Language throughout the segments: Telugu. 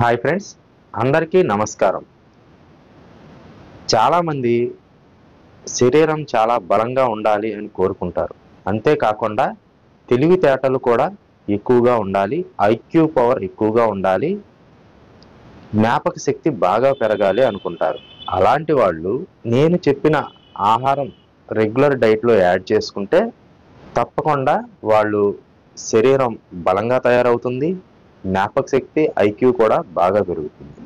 హాయ్ ఫ్రెండ్స్, అందరికీ నమస్కారం. చాలామంది శరీరం చాలా బలంగా ఉండాలి అని కోరుకుంటారు. అంతేకాకుండా తెలివితేటలు కూడా ఎక్కువగా ఉండాలి, ఐక్యూ పవర్ ఎక్కువగా ఉండాలి, జ్ఞాపక శక్తి బాగా పెరగాలి అనుకుంటారు. అలాంటి వాళ్ళు నేను చెప్పిన ఆహారం రెగ్యులర్ డైట్లో యాడ్ చేసుకుంటే తప్పకుండా వాళ్ళు శరీరం బలంగా తయారవుతుంది, జ్ఞాపక శక్తి ఐక్యూ కూడా బాగా పెరుగుతుంది.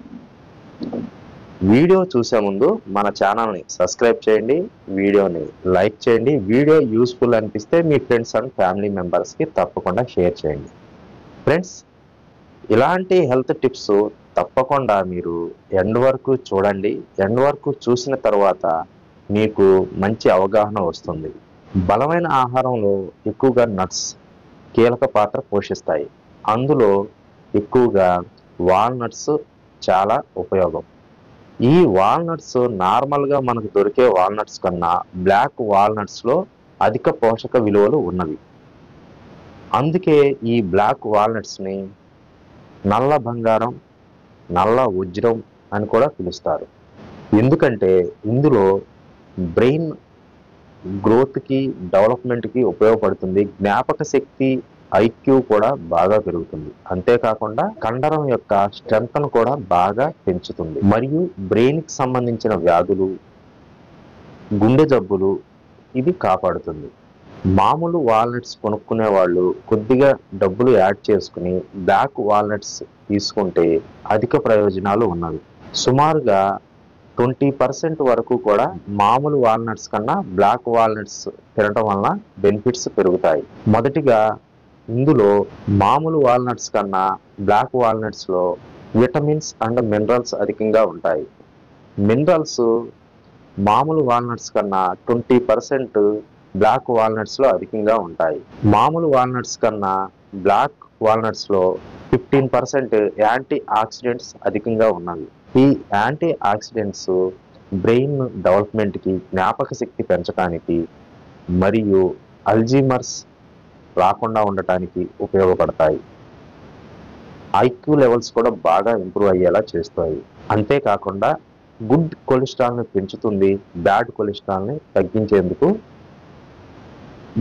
వీడియో చూసే ముందు మన ఛానల్ని సబ్స్క్రైబ్ చేయండి, వీడియోని లైక్ చేయండి. వీడియో యూస్ఫుల్ అనిపిస్తే మీ ఫ్రెండ్స్ అండ్ ఫ్యామిలీ మెంబర్స్కి తప్పకుండా షేర్ చేయండి. ఫ్రెండ్స్, ఇలాంటి హెల్త్ టిప్స్ తప్పకుండా మీరు ఎండ్ వరకు చూడండి. ఎండ్ వరకు చూసిన తర్వాత మీకు మంచి అవగాహన వస్తుంది. బలమైన ఆహారంలో ఎక్కువగా నట్స్ కీలక పాత్ర పోషిస్తాయి. అందులో ఎక్కువగా వాల్నట్స్ చాలా ఉపయోగం. ఈ వాల్నట్స్ నార్మల్గా మనకు దొరికే వాల్నట్స్ కన్నా బ్లాక్ వాల్నట్స్లో అధిక పోషక విలువలు ఉన్నవి. అందుకే ఈ బ్లాక్ వాల్నట్స్ని నల్ల బంగారం, నల్ల వజ్రం అని కూడా పిలుస్తారు. ఎందుకంటే ఇందులో బ్రెయిన్ గ్రోత్కి, డెవలప్మెంట్కి ఉపయోగపడుతుంది. జ్ఞాపక శక్తి, ఐక్యూ కూడా బాగా పెరుగుతుంది. అంతేకాకుండా కండరం యొక్క స్ట్రెంగ్త్ను కూడా బాగా పెంచుతుంది. మరియు బ్రెయిన్కి సంబంధించిన వ్యాధులు, గుండె జబ్బులు ఇది కాపాడుతుంది. మామూలు వాల్నట్స్ కొనుక్కునే వాళ్ళు కొద్దిగా డబ్బులు యాడ్ చేసుకుని బ్లాక్ వాల్నట్స్ తీసుకుంటే అధిక ప్రయోజనాలు ఉన్నవి. సుమారుగా 20% వరకు కూడా మామూలు వాల్నట్స్ కన్నా బ్లాక్ వాల్నట్స్ తినటం వలన బెనిఫిట్స్ పెరుగుతాయి. మొదటిగా ఇందులో మామూలు వాల్నట్స్ కన్నా బ్లాక్ వాల్నట్స్లో విటమిన్స్ అండ్ మినరల్స్ అధికంగా ఉంటాయి. మినరల్స్ మామూలు వాల్నట్స్ కన్నా 20% బ్లాక్ వాల్నట్స్లో అధికంగా ఉంటాయి. మామూలు వాల్నట్స్ కన్నా బ్లాక్ వాల్నట్స్లో 15% యాంటీ ఆక్సిడెంట్స్ అధికంగా ఉన్నవి. ఈ యాంటీ ఆక్సిడెంట్స్ బ్రెయిన్ డెవలప్మెంట్కి, జ్ఞాపక శక్తి పెంచడానికి మరియు అల్జీమర్స్ రాకుండా ఉండటానికి ఉపయోగపడతాయి. ఐక్యూ లెవెల్స్ కూడా బాగా ఇంప్రూవ్ అయ్యేలా చేస్తాయి. అంతేకాకుండా గుడ్ కొలెస్ట్రాల్ని పెంచుతుంది, బ్యాడ్ కొలెస్ట్రాల్ని తగ్గించేందుకు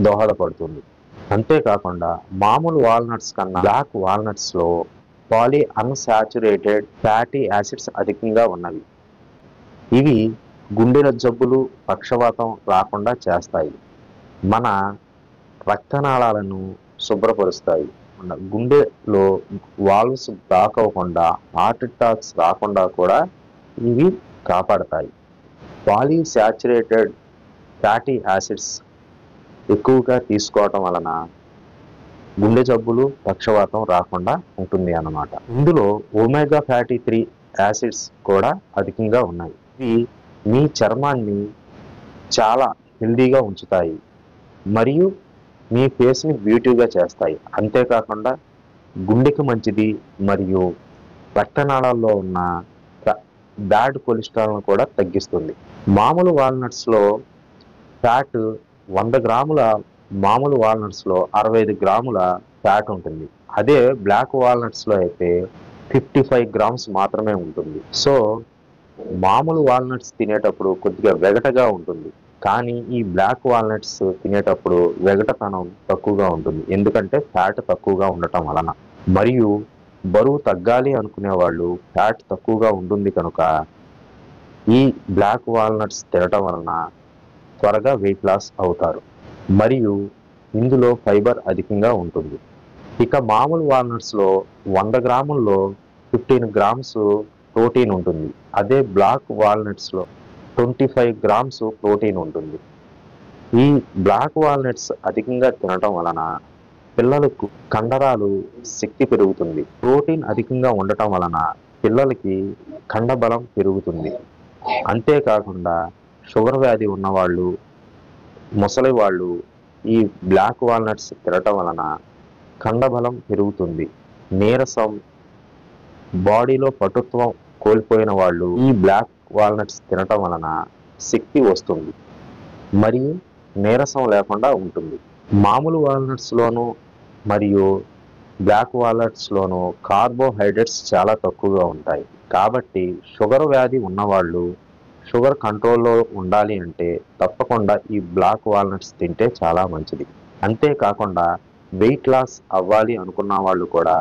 దోహదపడుతుంది. అంతేకాకుండా మామూలు వాల్నట్స్ కన్నా బ్లాక్ వాల్నట్స్లో పాలీ అన్సాచురేటెడ్ ఫ్యాటీ యాసిడ్స్ అధికంగా ఉన్నవి. ఇవి గుండెల జబ్బులు, పక్షవాతం రాకుండా చేస్తాయి. మన రక్తనాళాలను శుభ్రపరుస్తాయి. గుండెలో వాల్వ్స్ బ్లాక్ అవ్వకుండా, హార్ట్ అటాక్స్ రాకుండా కూడా ఇవి కాపాడతాయి. పాలీసాచురేటెడ్ ఫ్యాటీ యాసిడ్స్ ఎక్కువగా తీసుకోవటం వలన గుండె జబ్బులు, పక్షవాతం రాకుండా ఉంటుంది అన్నమాట. ఇందులో ఒమేగా ఫ్యాటీ 3 యాసిడ్స్ కూడా అధికంగా ఉన్నాయి. ఇవి మీ చర్మాన్ని చాలా హెల్దీగా ఉంచుతాయి మరియు మీ ఫేస్ని బ్యూటీగా చేస్తాయి. అంతేకాకుండా గుండెకి మంచిది మరియు రక్తనాళాల్లో ఉన్న బ్యాడ్ కొలెస్ట్రాల్ను కూడా తగ్గిస్తుంది. మామూలు వాల్నట్స్లో ఫ్యాట్ 100 గ్రాముల మామూలు వాల్నట్స్లో 65 గ్రాముల ఫ్యాట్ ఉంటుంది. అదే బ్లాక్ వాల్నట్స్లో అయితే 55 గ్రామ్స్ మాత్రమే ఉంటుంది. సో మామూలు వాల్నట్స్ తినేటప్పుడు కొద్దిగా వెగటగా ఉంటుంది, కానీ ఈ బ్లాక్ వాల్నట్స్ తినేటప్పుడు వెగటతనం తక్కువగా ఉంటుంది. ఎందుకంటే ఫ్యాట్ తక్కువగా ఉండటం వలన. మరియు బరువు తగ్గాలి అనుకునే వాళ్ళు ఫ్యాట్ తక్కువగా ఉంటుంది కనుక ఈ బ్లాక్ వాల్నట్స్ తినటం వలన త్వరగా వెయిట్ లాస్ అవుతారు. మరియు ఇందులో ఫైబర్ అధికంగా ఉంటుంది. ఇక మామూలు వాల్నట్స్లో 100 గ్రాముల్లో 15 గ్రామ్స్ ప్రోటీన్ ఉంటుంది. అదే బ్లాక్ వాల్నట్స్లో 25 గ్రామ్స్ ప్రోటీన్ ఉంటుంది. ఈ బ్లాక్ వాల్నట్స్ అధికంగా తినటం వలన పిల్లలకు కండరాలు శక్తి పెరుగుతుంది. ప్రోటీన్ అధికంగా ఉండటం వలన పిల్లలకి కండబలం పెరుగుతుంది. అంతేకాకుండా షుగర్ వ్యాధి ఉన్నవాళ్ళు, ముసలి వాళ్ళు ఈ బ్లాక్ వాల్నట్స్ తినటం వలన కండబలం పెరుగుతుంది. నీరసం, బాడీలో పటుత్వం కోల్పోయిన వాళ్ళు ఈ బ్లాక్ వాల్నట్స్ తినటం వలన శక్తి వస్తుంది మరియు నీరసం లేకుండా ఉంటుంది. మామూలు వాల్నట్స్లోనూ మరియు బ్లాక్ వాల్నట్స్లోనూ కార్బోహైడ్రేట్స్ చాలా తక్కువగా ఉంటాయి. కాబట్టి షుగర్ వ్యాధి ఉన్నవాళ్ళు షుగర్ కంట్రోల్లో ఉండాలి అంటే తప్పకుండా ఈ బ్లాక్ వాల్నట్స్ తింటే చాలా మంచిది. అంతేకాకుండా వెయిట్ లాస్ అవ్వాలి అనుకున్న వాళ్ళు కూడా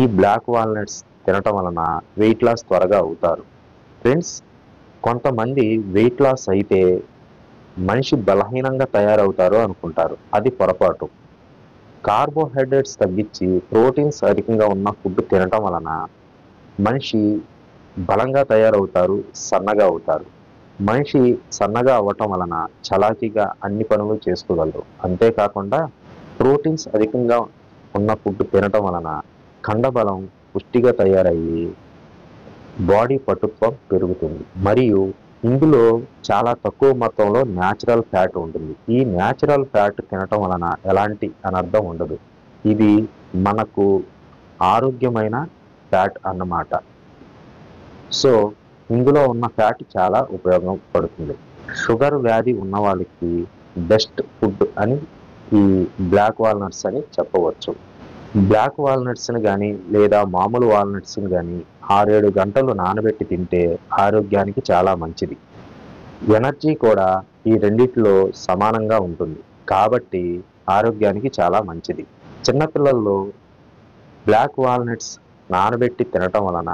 ఈ బ్లాక్ వాల్నట్స్ తినటం వలన వెయిట్ లాస్ త్వరగా అవుతారు. ఫ్రెండ్స్, కొంతమంది వెయిట్ లాస్ అయితే మనిషి బలహీనంగా తయారవుతారు అనుకుంటారు. అది పొరపాటు. కార్బోహైడ్రేట్స్ తగ్గించి ప్రోటీన్స్ అధికంగా ఉన్న ఫుడ్ తినటం వలన మనిషి బలంగా తయారవుతారు, సన్నగా అవుతారు. మనిషి సన్నగా అవ్వటం వలన చలాకీగా అన్ని పనులు చేసుకోగలరు. అంతేకాకుండా ప్రోటీన్స్ అధికంగా ఉన్న ఫుడ్ తినటం వలన కండబలం పుష్టిగా తయారయ్యి బాడీ పటుత్వం పెరుగుతుంది. మరియు ఇందులో చాలా తక్కువ మొత్తంలో న్యాచురల్ ఫ్యాట్ ఉంటుంది. ఈ న్యాచురల్ ఫ్యాట్ తినటం వలన ఎలాంటి అనర్థం ఉండదు. ఇది మనకు ఆరోగ్యమైన ఫ్యాట్ అన్నమాట. సో ఇందులో ఉన్న ఫ్యాట్ చాలా ఉపయోగపడుతుంది. షుగర్ వ్యాధి ఉన్న వాళ్ళకి బెస్ట్ ఫుడ్ అని ఈ బ్లాక్ వాల్నట్స్ అని చెప్పవచ్చు. బ్లాక్ వాల్నట్స్ని కానీ లేదా మామూలు వాల్నట్స్ని కానీ 6-7 గంటలు నానబెట్టి తింటే ఆరోగ్యానికి చాలా మంచిది. ఎనర్జీ కూడా ఈ రెండిట్లో సమానంగా ఉంటుంది. కాబట్టి ఆరోగ్యానికి చాలా మంచిది. చిన్నపిల్లల్లో బ్లాక్ వాల్నట్స్ నానబెట్టి తినటం వలన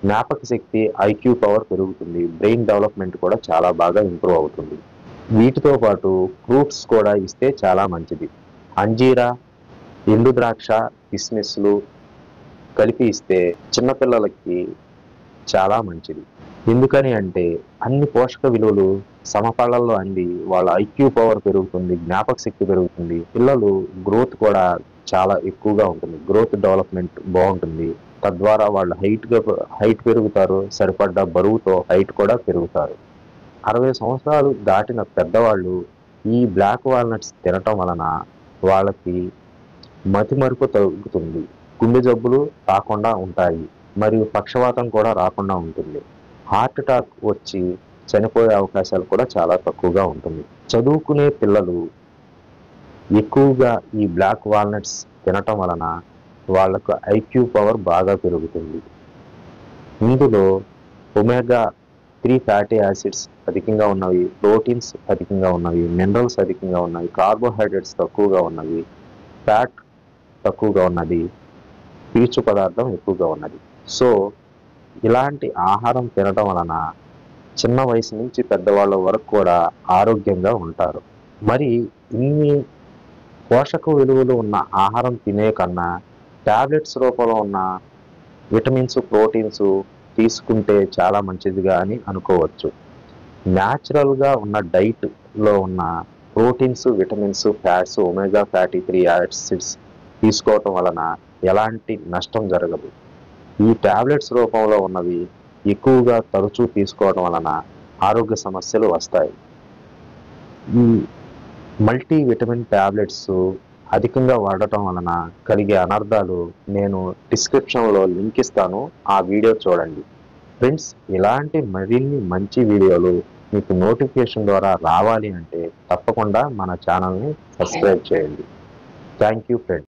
జ్ఞాపక శక్తి, ఐక్యూ పవర్ పెరుగుతుంది. బ్రెయిన్ డెవలప్మెంట్ కూడా చాలా బాగా ఇంప్రూవ్ అవుతుంది. వీటితో పాటు ఫ్రూట్స్ కూడా ఇస్తే చాలా మంచిది. అంజీరా, ఎండు ద్రాక్ష, కిస్మిస్లు కలిపి ఇస్తే చిన్నపిల్లలకి చాలా మంచిది. ఎందుకని అంటే అన్ని పోషక విలువలు సమపాళ్లలో అంది వాళ్ళ ఐక్యూ పవర్ పెరుగుతుంది, జ్ఞాపక శక్తి పెరుగుతుంది. పిల్లలు గ్రోత్ కూడా చాలా ఎక్కువగా ఉంటుంది. గ్రోత్ డెవలప్మెంట్ బాగుంటుంది. తద్వారా వాళ్ళు హైట్ పెరుగుతారు. సరిపడ్డ బరువుతో హైట్ కూడా పెరుగుతారు. 60 సంవత్సరాలు దాటిన పెద్దవాళ్ళు ఈ బ్లాక్ వాల్నట్స్ తినటం వలన వాళ్ళకి మతిమరుపు తగ్గుతుంది, గుండె జబ్బులు రాకుండా ఉంటాయి, మరియు పక్షవాతం కూడా రాకుండా ఉంటుంది. హార్ట్ అటాక్ వచ్చి చనిపోయే అవకాశాలు కూడా చాలా తక్కువగా ఉంటుంది. చదువుకునే పిల్లలు ఎక్కువగా ఈ బ్లాక్ వాల్నట్స్ తినటం వలన వాళ్ళకు ఐక్యూ పవర్ బాగా పెరుగుతుంది. ఇందులో ఒమేగా 3 ఫ్యాటీ యాసిడ్స్ అధికంగా ఉన్నవి, ప్రోటీన్స్ అధికంగా ఉన్నవి, మినరల్స్ అధికంగా ఉన్నవి, కార్బోహైడ్రేట్స్ తక్కువగా ఉన్నవి, ఫ్యాట్ తక్కువగా ఉన్నది, పీచు పదార్థం ఎక్కువగా ఉన్నది. సో ఇలాంటి ఆహారం తినటం వలన చిన్న వయసు నుంచి పెద్దవాళ్ళ వరకు కూడా ఆరోగ్యంగా ఉంటారు. మరి ఇన్ని పోషక విలువలు ఉన్న ఆహారం తినే కన్నా టాబ్లెట్స్ రూపంలో ఉన్న విటమిన్స్, ప్రోటీన్స్ తీసుకుంటే చాలా మంచిదిగా అని అనుకోవచ్చు. న్యాచురల్గా ఉన్న డైట్లో ఉన్న proteins, vitamins, fats, omega fatty 3 acids తీసుకోవటం వలన ఎలాంటి నష్టం జరగదు. ఈ టాబ్లెట్స్ రూపంలో ఉన్నవి ఎక్కువగా తరచూ తీసుకోవడం వలన ఆరోగ్య సమస్యలు వస్తాయి. ఈ మల్టీ విటమిన్ టాబ్లెట్స్ అధికంగా వాడటం వలన కలిగే అనర్థాలు నేను డిస్క్రిప్షన్లో లింక్ ఇస్తాను, ఆ వీడియో చూడండి. ఫ్రెండ్స్, ఇలాంటి మరిన్ని మంచి వీడియోలు మీకు నోటిఫికేషన్ ద్వారా రావాలి అంటే తప్పకుండా మన ఛానల్ని సబ్స్క్రైబ్ చేయండి. Thank you friends.